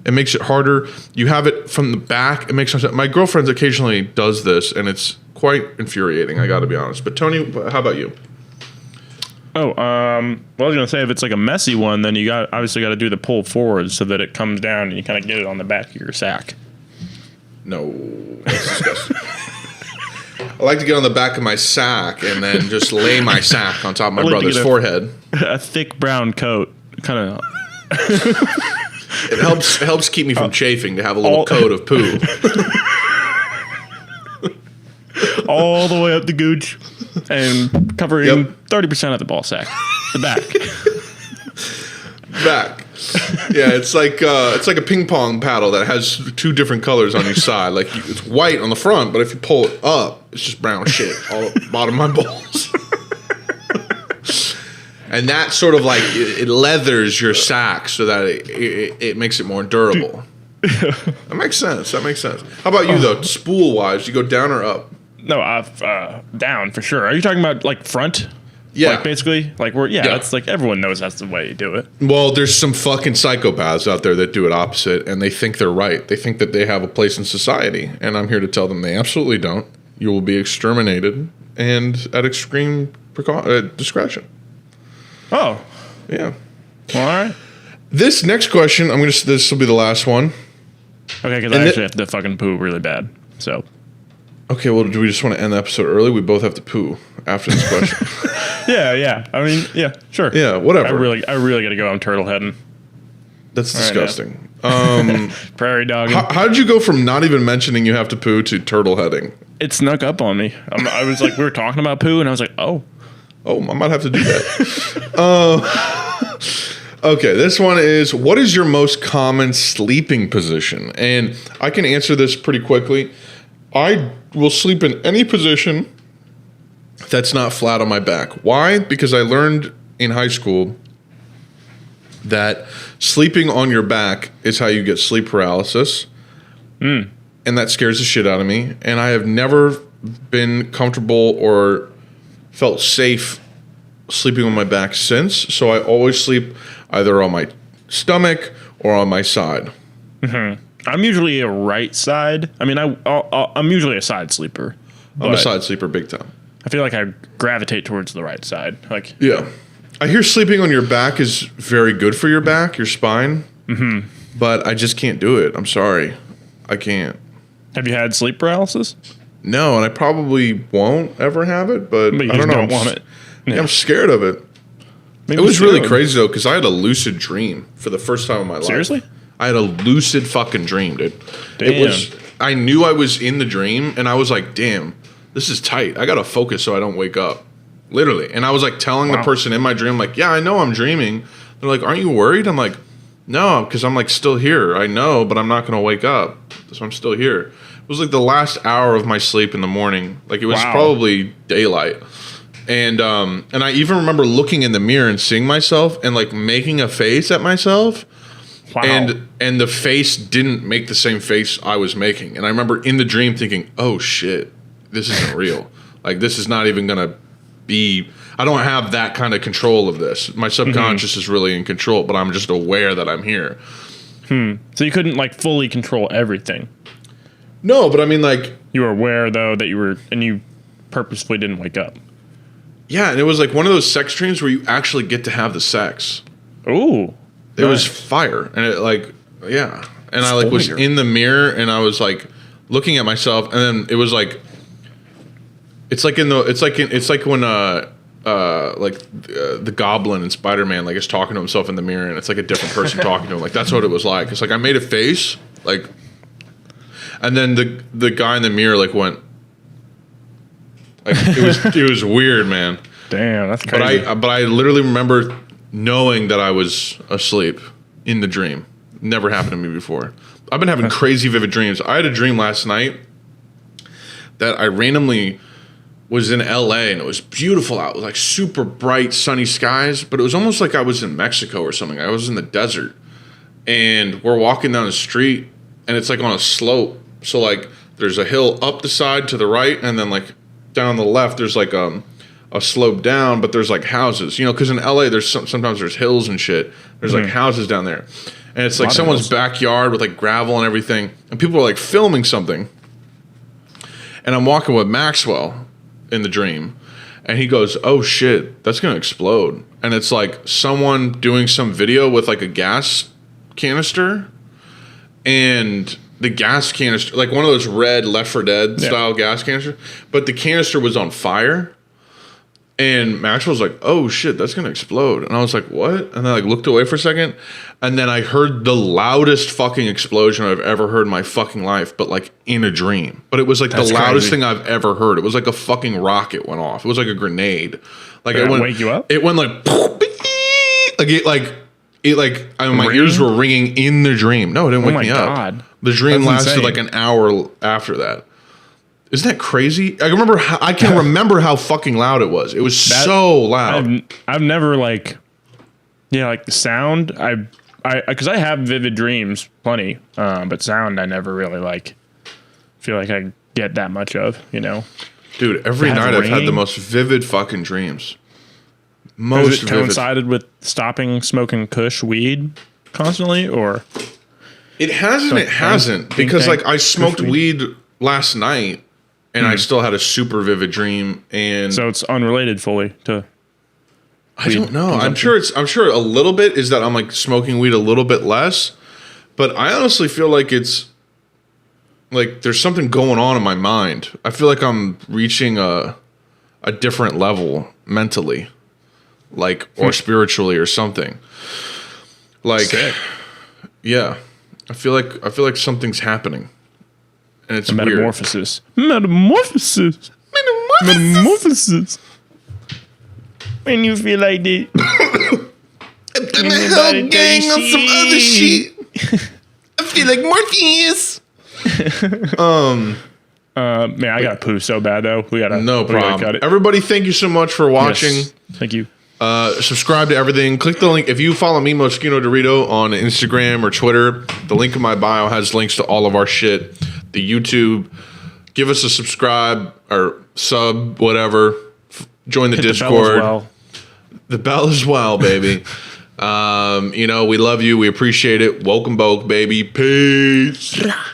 It makes it harder. You have it from the back. It makes no sense. My girlfriend occasionally does this, and it's quite infuriating, I got to be honest. But Tony, how about you? Well, I was gonna say, if it's like a messy one, then you obviously got to do the pull forward so that it comes down and you kind of get it on the back of your sack. No, that's disgusting. I like to get on the back of my sack and then just lay my sack on top of my brother's forehead. A thick brown coat, kind of. It helps keep me from chafing to have a little coat of poo. All the way up the gooch and covering 30% of the ball sack. The back. Back. Yeah, it's like a ping pong paddle that has two different colors on each side. Like it's white on the front, but if you pull it up, it's just brown shit all at the bottom of my balls. And that sort of like it leathers your sack so that it makes it more durable. That makes sense. How about you though? Spool wise, you go down or up? No, down for sure. Are you talking about like front? Yeah. Like basically, like that's like everyone knows that's the way you do it. Well, there's some fucking psychopaths out there that do it opposite, and they think they're right. They think that they have a place in society, and I'm here to tell them they absolutely don't. You will be exterminated, and at extreme discretion. Oh, yeah. Well, all right. This next question, this will be the last one. Okay, because I actually have to fucking poo really bad. So. Okay, well, do we just want to end the episode early? We both have to poo after this question. Yeah. I mean, yeah, sure. Yeah, whatever. I really got to go. I'm turtle heading. That's disgusting. Prairie dogging. How did you go from not even mentioning you have to poo to turtle heading? It snuck up on me. I was like, we were talking about poo, and I was like, oh, I might have to do that. Okay, this one is, what is your most common sleeping position? And I can answer this pretty quickly. I will sleep in any position that's not flat on my back. Why? Because I learned in high school that sleeping on your back is how you get sleep paralysis. And that scares the shit out of me. And I have never been comfortable or felt safe sleeping on my back since. So I always sleep either on my stomach or on my side. I'm usually a right side. I mean, I'm usually a side sleeper. I'm a side sleeper big time. I feel like I gravitate towards the right side. Like, Yeah. I hear sleeping on your back is very good for your back, your spine. But I just can't do it. I'm sorry. I can't. have you had sleep paralysis? No, and I probably won't ever have it, but But you I don't just know. don't want it. Yeah, I'm scared of it. Maybe It was really steroid. crazy though, because I had a lucid dream for the first time in my life. Seriously? I had a lucid fucking dream, dude. Damn. It was. I knew I was in the dream, and I was like, "Damn, this is tight. I gotta focus so I don't wake up." Literally, and I was like telling the Wow. person in my dream, like, "Yeah, I know I'm dreaming." They're like, "Aren't you worried?" I'm like, "No, because I'm like still here. I know, but I'm not gonna wake up, so I'm still here." It was like the last hour of my sleep in the morning. Like it was Wow. probably daylight. And I even remember looking in the mirror and seeing myself and like making a face at myself. Wow. And the face didn't make the same face I was making. And I remember in the dream thinking, "Oh shit, this isn't real. Like this is not even gonna be. I don't have that kind of control of this. My subconscious is really in control, but I'm just aware that I'm here." So you couldn't like fully control everything. No, but I mean like, You were aware though that you were, and you purposefully didn't wake up. yeah, and it was like one of those sex dreams where you actually get to have the sex. Ooh. It was Nice. fire, and it like, yeah, and I like was Spoiler. in the mirror, and I was like looking at myself, and then it was like, it's like when the Goblin in Spider-Man like is talking to himself in the mirror, and it's like a different person talking to him. Like that's what it was like. It's like I made a face, like, and then the guy in the mirror like went, like it was weird, man. Damn, that's But crazy. I literally remember knowing that I was asleep in the dream. Never happened to me before. I've been having crazy vivid dreams. I had a dream last night that I randomly was in LA and it was beautiful out. It was like super bright, sunny skies, but it was almost like I was in Mexico or something. I was in the desert. And we're walking down the street and it's like on a slope. So like there's a hill up the side to the right, and then like down the left there's like a slope down, but there's like houses, you know, because in LA there's sometimes there's hills and shit. There's like houses down there, and it's like Lot of someone's hills. backyard with like gravel and everything, and people are like filming something. And I'm walking with Maxwell in the dream, and he goes, "Oh shit, that's gonna explode!" And it's like someone doing some video with like a gas canister, and the gas canister, like one of those red Left 4 Dead style gas canister, but the canister was on fire. And Maxwell's like, "Oh shit, that's gonna explode." And I was like, "What?" And I like looked away for a second, and then I heard the loudest fucking explosion I've ever heard in my fucking life, but like in a dream. But it was like That's the loudest crazy. thing I've ever heard. It was like a fucking rocket went off. It was like a grenade. Like Did it it went, wake you up? It went like my ears were ringing in the dream. No, it didn't wake my me up. God. The dream That's lasted insane. like an hour after that. Isn't that crazy? I can remember how fucking loud it was. It was so loud. I've never like, yeah, like the sound. Because I have vivid dreams, plenty. But sound, I never really like. Feel like I get that much of, you know. Dude, every Have night I've had the ringing? most vivid fucking dreams. Has Most it vivid. coincided with stopping smoking Kush weed constantly, or It hasn't. It hasn't. think Because tank, like I smoked push weed last night, and I still had a super vivid dream. And so it's unrelated fully to? I don't know. consumption? I'm sure a little bit is that I'm like smoking weed a little bit less, but I honestly feel like it's like there's something going on in my mind. I feel like I'm reaching a different level mentally, like or spiritually or something. Like, Sick. yeah, I feel like something's happening, and it's weird. Metamorphosis. Metamorphosis. When you feel like that. I'm a whole gang on some other shit. I feel like Morpheus. Man, I got poo so bad though. We gotta No we gotta problem. cut it. Everybody, thank you so much for watching. Yes. Thank you. Subscribe to everything. Click the link. If you follow me, Moschino Dorito, on Instagram or Twitter, the link in my bio has links to all of our shit. The YouTube. Give us a subscribe or sub, whatever. Join the Hit Discord. The bell as The bell as well, well. baby. We love you. We appreciate it. Welcome, Boke, baby. Peace.